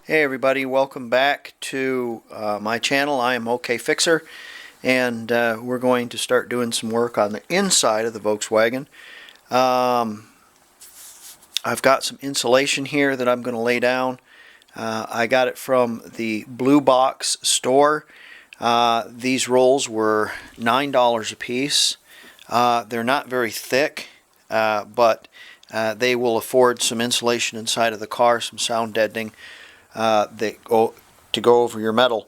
Hey everybody, welcome back to my channel. I am OkFixer, and we're going to start doing some work on the inside of the Volkswagen. I've got some insulation here that I'm going to lay down. I got it from the Blue Box store. These rolls were $9 a piece. They're not very thick, but they will afford some insulation inside of the car, some sound deadening. To go over your metal,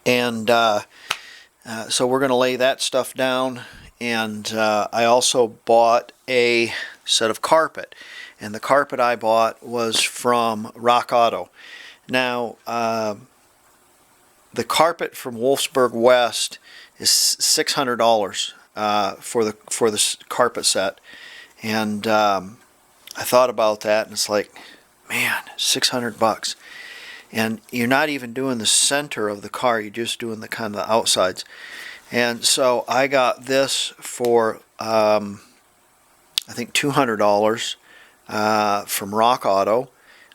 and so we're going to lay that stuff down. And I also bought a set of carpet, and the carpet I bought was from Rock Auto. Now the carpet from Wolfsburg West is $600 for the carpet set, and I thought about that, and it's like, man, $600, and you're not even doing the center of the car, you're just doing the kind of the outsides. And so I got this for I think $200 from Rock Auto.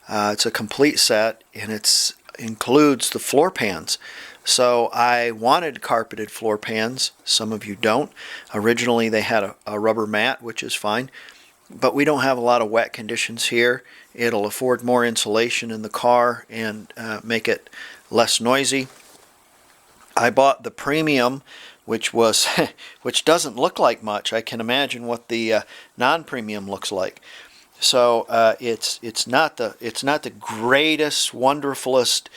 It's a complete set, and it includes the floor pans. So I wanted carpeted floor pans. Some of you don't. Originally they had a rubber mat, which is fine, but we don't have a lot of wet conditions here. It'll afford more insulation in the car and make it less noisy. I bought the premium, which doesn't look like much. I can imagine what the non-premium looks like. So it's not the greatest, wonderfulest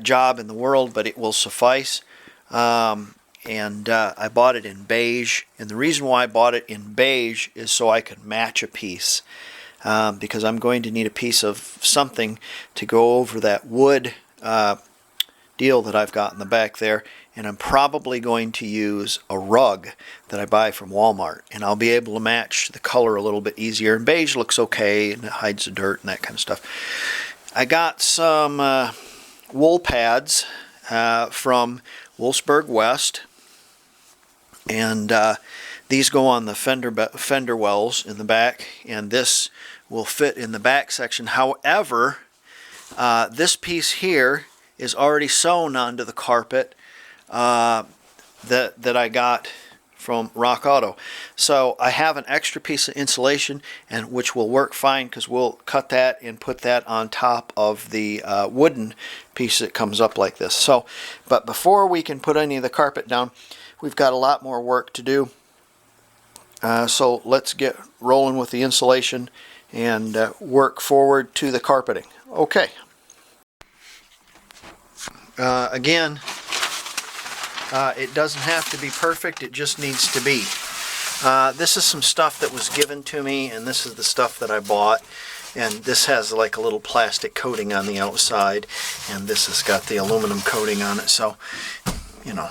job in the world, but it will suffice. And I bought it in beige, and the reason why I bought it in beige is so I could match a piece, because I'm going to need a piece of something to go over that wood deal that I've got in the back there, and I'm probably going to use a rug that I buy from Walmart, and I'll be able to match the color a little bit easier. And beige looks okay, and it hides the dirt and that kind of stuff. I got some wool pads from Wolfsburg West, and these go on the fender wells in the back, and this will fit in the back section. However, this piece here is already sewn onto the carpet that I got from Rock Auto. So I have an extra piece of insulation, and which will work fine, because we'll cut that and put that on top of the wooden piece that comes up like this. So, but before we can put any of the carpet down, we've got a lot more work to do. So let's get rolling with the insulation and work forward to the carpeting. Okay. Again, it doesn't have to be perfect, it just needs to be. This is some stuff that was given to me, and this is the stuff that I bought. And this has like a little plastic coating on the outside, and this has got the aluminum coating on it. So, you know,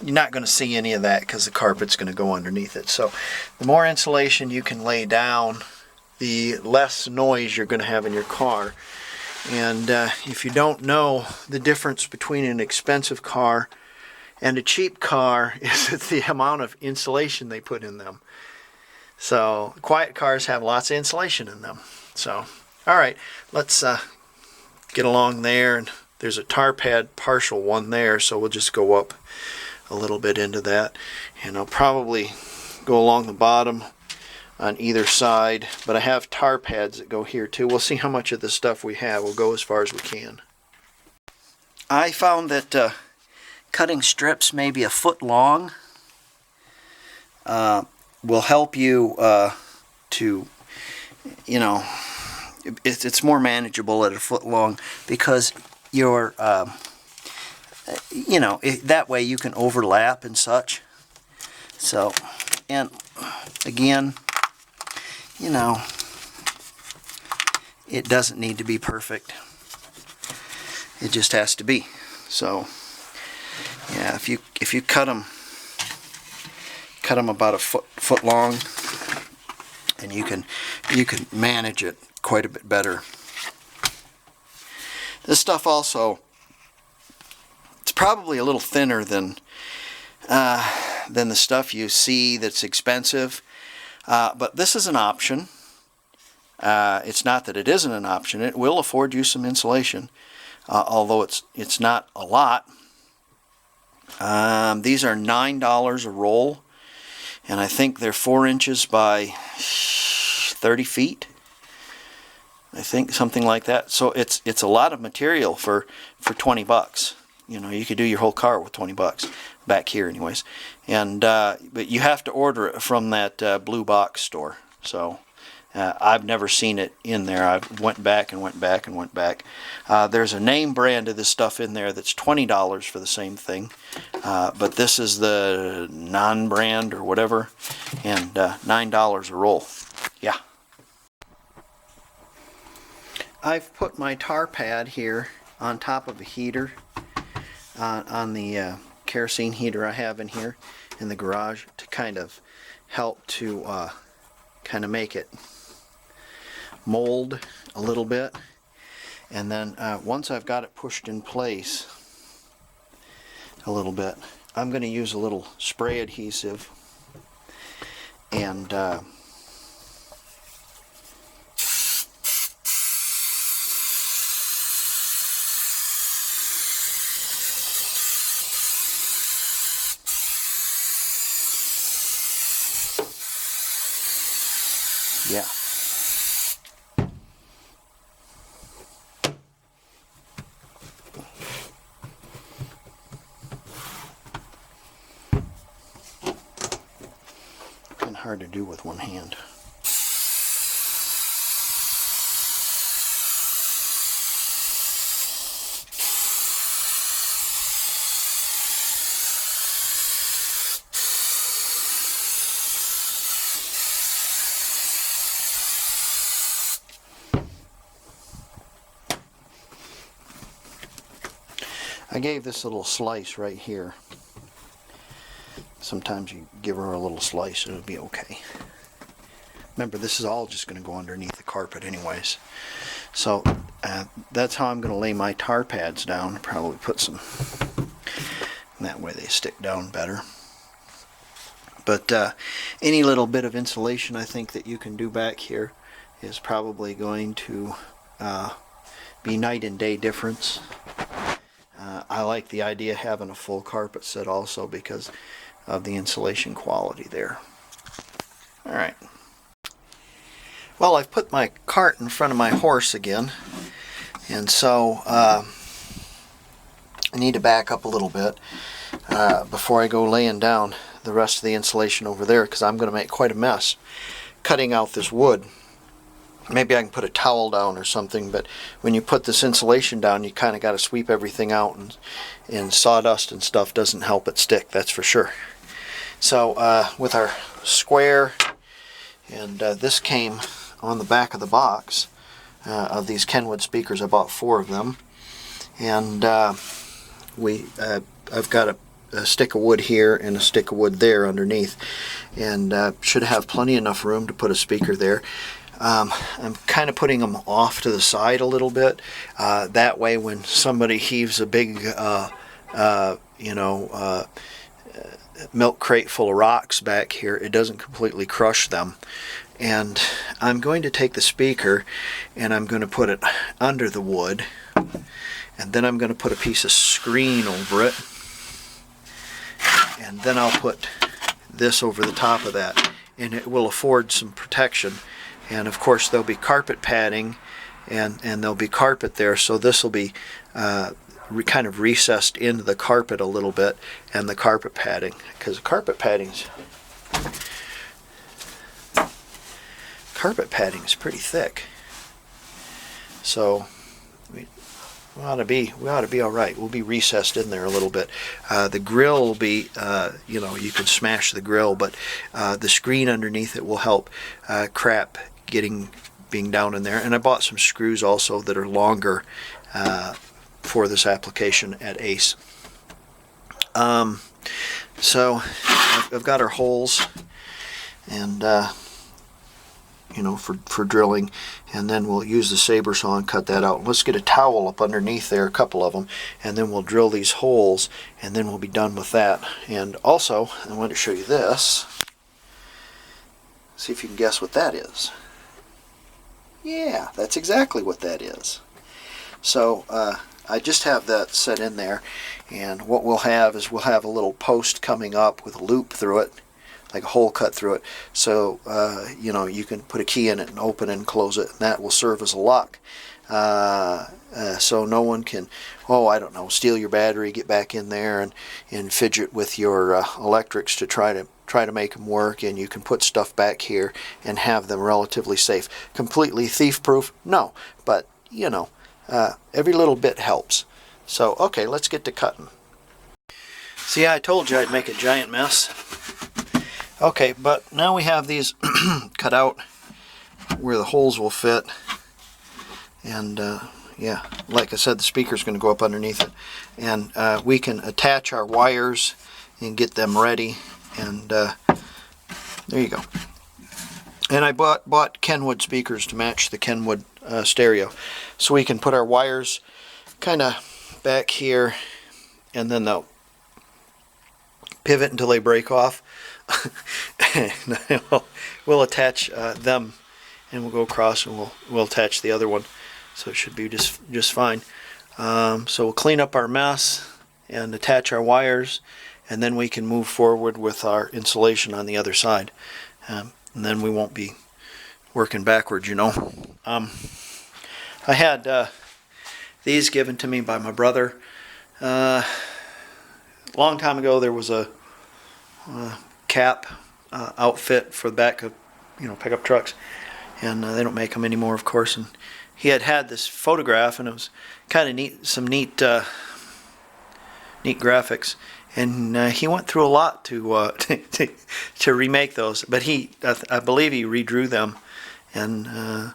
you're not going to see any of that because the carpet's going to go underneath it. So the more insulation you can lay down, the less noise you're going to have in your car. And if you don't know, the difference between an expensive car and a cheap car is the amount of insulation they put in them. So quiet cars have lots of insulation in them. So, all right, let's get along there. And there's a tar pad partial one there, so we'll just go up a little bit into that. And I'll probably go along the bottom on either side, but I have tar pads that go here too. We'll see how much of this stuff we have. We'll go as far as we can. I found that cutting strips maybe a foot long will help you to, you know, it's more manageable at a foot long, because you're, you know, that way you can overlap and such. So, and again, you know, it doesn't need to be perfect. It just has to be. So, yeah, if you cut them about a foot long, and you can manage it quite a bit better. This stuff also, it's probably a little thinner than the stuff you see that's expensive, but this is an option. It's not that it isn't an option. It will afford you some insulation, although it's not a lot. These are $9 a roll, and I think they're 4 inches by 30 feet. I think something like that. So it's a lot of material for 20 bucks. You know, you could do your whole car with 20 bucks back here, anyways. And but you have to order it from that blue box store. So I've never seen it in there. I went back and went back and went back. There's a name brand of this stuff in there that's $20 for the same thing, but this is the non-brand or whatever, and $9 a roll. Yeah. I've put my tar pad here on top of a heater, on the kerosene heater I have in here in the garage, to kind of help to kind of make it mold a little bit. And then once I've got it pushed in place a little bit, I'm going to use a little spray adhesive and yeah. Kind of hard to do with one hand. I gave this a little slice right here. Sometimes you give her a little slice and it'll be okay. Remember, this is all just going to go underneath the carpet anyways. So that's how I'm going to lay my tar pads down. Probably put some, and that way they stick down better. But any little bit of insulation I think that you can do back here is probably going to be night and day difference. I like the idea of having a full carpet set also because of the insulation quality there. Alright. Well, I've put my cart in front of my horse again, and so I need to back up a little bit before I go laying down the rest of the insulation over there, because I'm going to make quite a mess cutting out this wood. Maybe I can put a towel down or something, but when you put this insulation down, you kind of got to sweep everything out, and sawdust and stuff doesn't help it stick, that's for sure. So with our square, and this came on the back of the box of these Kenwood speakers. I bought 4 of them, and I've got a stick of wood here and a stick of wood there underneath, and should have plenty enough room to put a speaker there. I'm kind of putting them off to the side a little bit. That way when somebody heaves a big, milk crate full of rocks back here, it doesn't completely crush them. And I'm going to take the speaker and I'm going to put it under the wood. And then I'm going to put a piece of screen over it. And then I'll put this over the top of that. And it will afford some protection. And of course there'll be carpet padding and there'll be carpet there, so this will be kind of recessed into the carpet a little bit, and the carpet padding, because carpet padding is pretty thick, so we ought to be all right. We'll be recessed in there a little bit. The grill will be, you can smash the grill, but the screen underneath it will help crap being down in there. And I bought some screws also that are longer for this application at Ace. So I've got our holes, and for drilling, and then we'll use the saber saw and cut that out. Let's get a towel up underneath there, a couple of them, and then we'll drill these holes, and then we'll be done with that. And also, I want to show you this. See if you can guess what that is. Yeah, that's exactly what that is. So I just have that set in there, and what we'll have is we'll have a little post coming up with a loop through it, like a hole cut through it. So you know, you can put a key in it and open and close it, and that will serve as a lock. So no one can, oh, I don't know, steal your battery, get back in there and fidget with your electrics to try to make them work, and you can put stuff back here and have them relatively safe. Completely thief-proof? No, but you know, every little bit helps. So okay, let's get to cutting. See, I told you I'd make a giant mess. Okay, but now we have these cut out where the holes will fit, and yeah, like I said, the speaker's going to go up underneath it, and we can attach our wires and get them ready, and there you go. And I bought Kenwood speakers to match the Kenwood stereo, so we can put our wires kind of back here, and then they'll pivot until they break off. And we'll attach them, and we'll go across, and we'll attach the other one, so it should be just fine. So we'll clean up our mess and attach our wires, and then we can move forward with our insulation on the other side, and then we won't be working backwards, you know. I had these given to me by my brother. A long time ago, there was a cap outfit for the back of, you know, pickup trucks, and they don't make them anymore, of course. And he had this photograph, and it was kind of neat, some neat graphics, and he went through a lot to remake those. But I believe he redrew them, and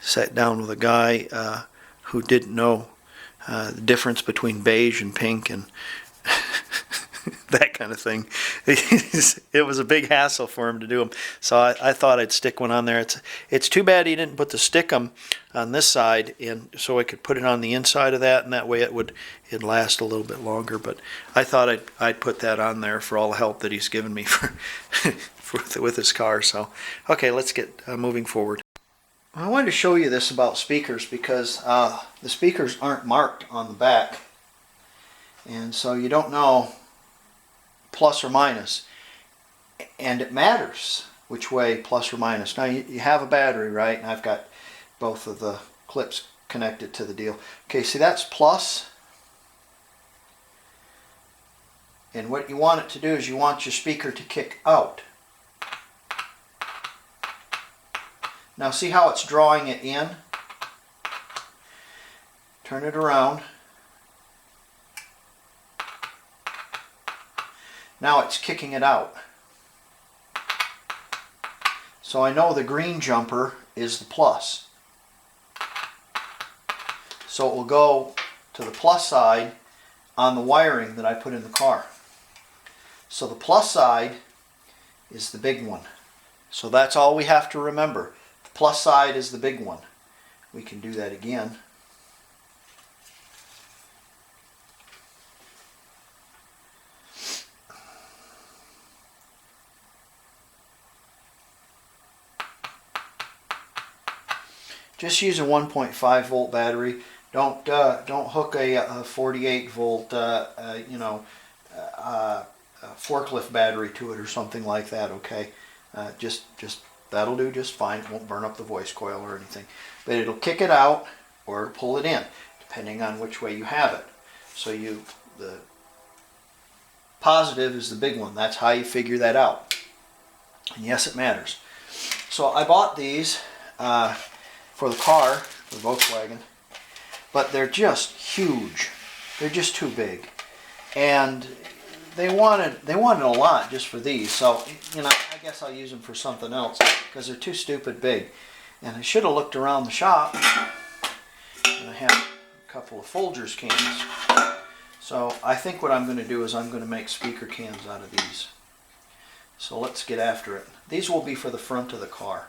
sat down with a guy who didn't know the difference between beige and pink and that kind of thing. It was a big hassle for him to do them, so I thought I'd stick one on there. It's too bad he didn't put the stickum on this side, and so I could put it on the inside of that, and that way it'd last a little bit longer. But I thought I'd put that on there for all the help that he's given me for with his car. So okay, let's get moving forward. I wanted to show you this about speakers because the speakers aren't marked on the back, and so you don't know plus or minus, and it matters which way plus or minus. Now you have a battery, right? And I've got both of the clips connected to the deal. Okay, see, that's plus, and what you want it to do is you want your speaker to kick out. Now see how it's drawing it in? Turn it around. Now it's kicking it out. So I know the green jumper is the plus. So it will go to the plus side on the wiring that I put in the car. So the plus side is the big one. So that's all we have to remember. The plus side is the big one. We can do that again. Just use a 1.5 volt battery. Don't hook a 48 volt forklift battery to it or something like that. Okay, just that'll do just fine. It won't burn up the voice coil or anything, but it'll kick it out or pull it in depending on which way you have it. So the positive is the big one. That's how you figure that out. And yes, it matters. So I bought these for the car, the Volkswagen, but they're just huge. They're just too big, and they wanted a lot just for these. So I guess I'll use them for something else because they're too stupid big. And I should have looked around the shop, and I have a couple of Folgers cans. So I think what I'm going to do is I'm going to make speaker cans out of these. So let's get after it. These will be for the front of the car.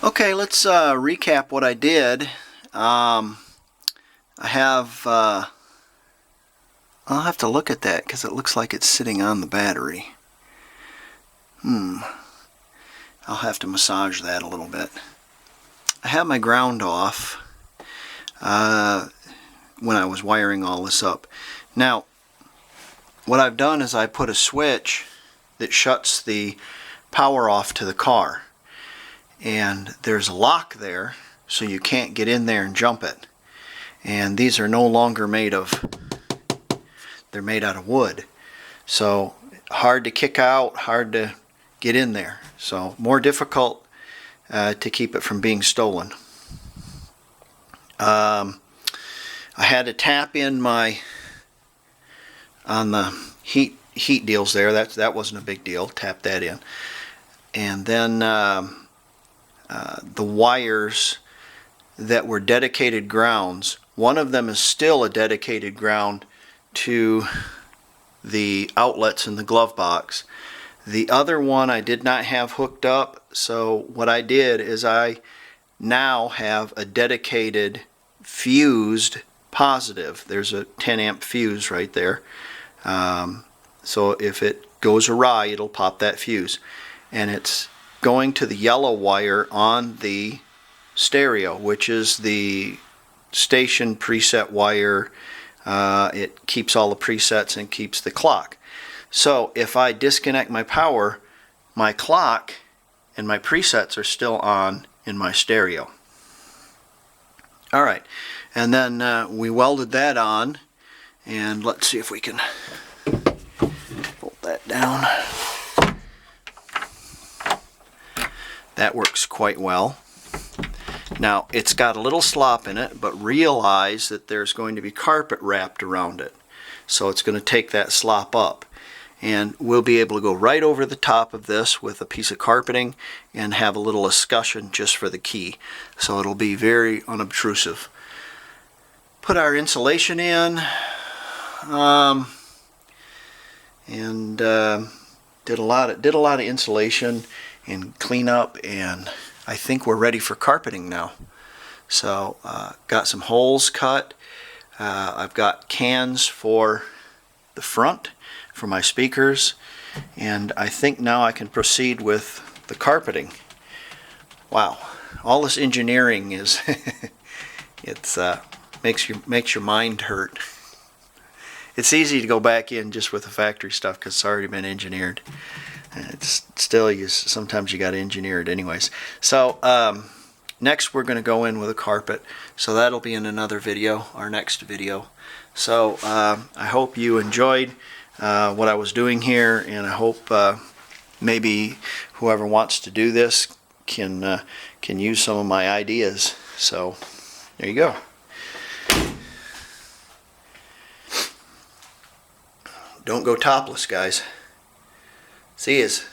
Okay, let's recap what I did. I have I'll have to look at that because it looks like it's sitting on the battery. I'll have to massage that a little bit. I have my ground off when I was wiring all this up. Now, what I've done is I put a switch that shuts the power off to the car. And there's a lock there, so you can't get in there and jump it. And these are no longer made of, they're made out of wood. So hard to kick out, hard to get in there. So more difficult to keep it from being stolen. I had to tap in my, on the heat deals there, that wasn't a big deal, tap that in. And then the wires that were dedicated grounds, one of them is still a dedicated ground to the outlets in the glove box. The other one I did not have hooked up, so what I did is I now have a dedicated fused positive. There's a 10 amp fuse right there. So if it goes awry, it'll pop that fuse. And it's going to the yellow wire on the stereo, which is the station preset wire. It keeps all the presets and keeps the clock. So if I disconnect my power, my clock and my presets are still on in my stereo. Alright, and then we welded that on, and let's see if we can bolt that down. That works quite well. Now, it's got a little slop in it, but realize that there's going to be carpet wrapped around it. So it's going to take that slop up. And we'll be able to go right over the top of this with a piece of carpeting and have a little escutcheon just for the key. So it'll be very unobtrusive. Put our insulation in. Did a lot of insulation and cleanup, and I think we're ready for carpeting now. So got some holes cut. I've got cans for the front for my speakers, and I think now I can proceed with the carpeting. Wow, all this engineering is it's makes your mind hurt. It's easy to go back in just with the factory stuff because it's already been engineered. It's still, sometimes you got to engineer it anyways. So next we're going to go in with a carpet. So that'll be in another video, our next video. So I hope you enjoyed what I was doing here, and I hope maybe whoever wants to do this can use some of my ideas. So there you go. Don't go topless, guys. See yous.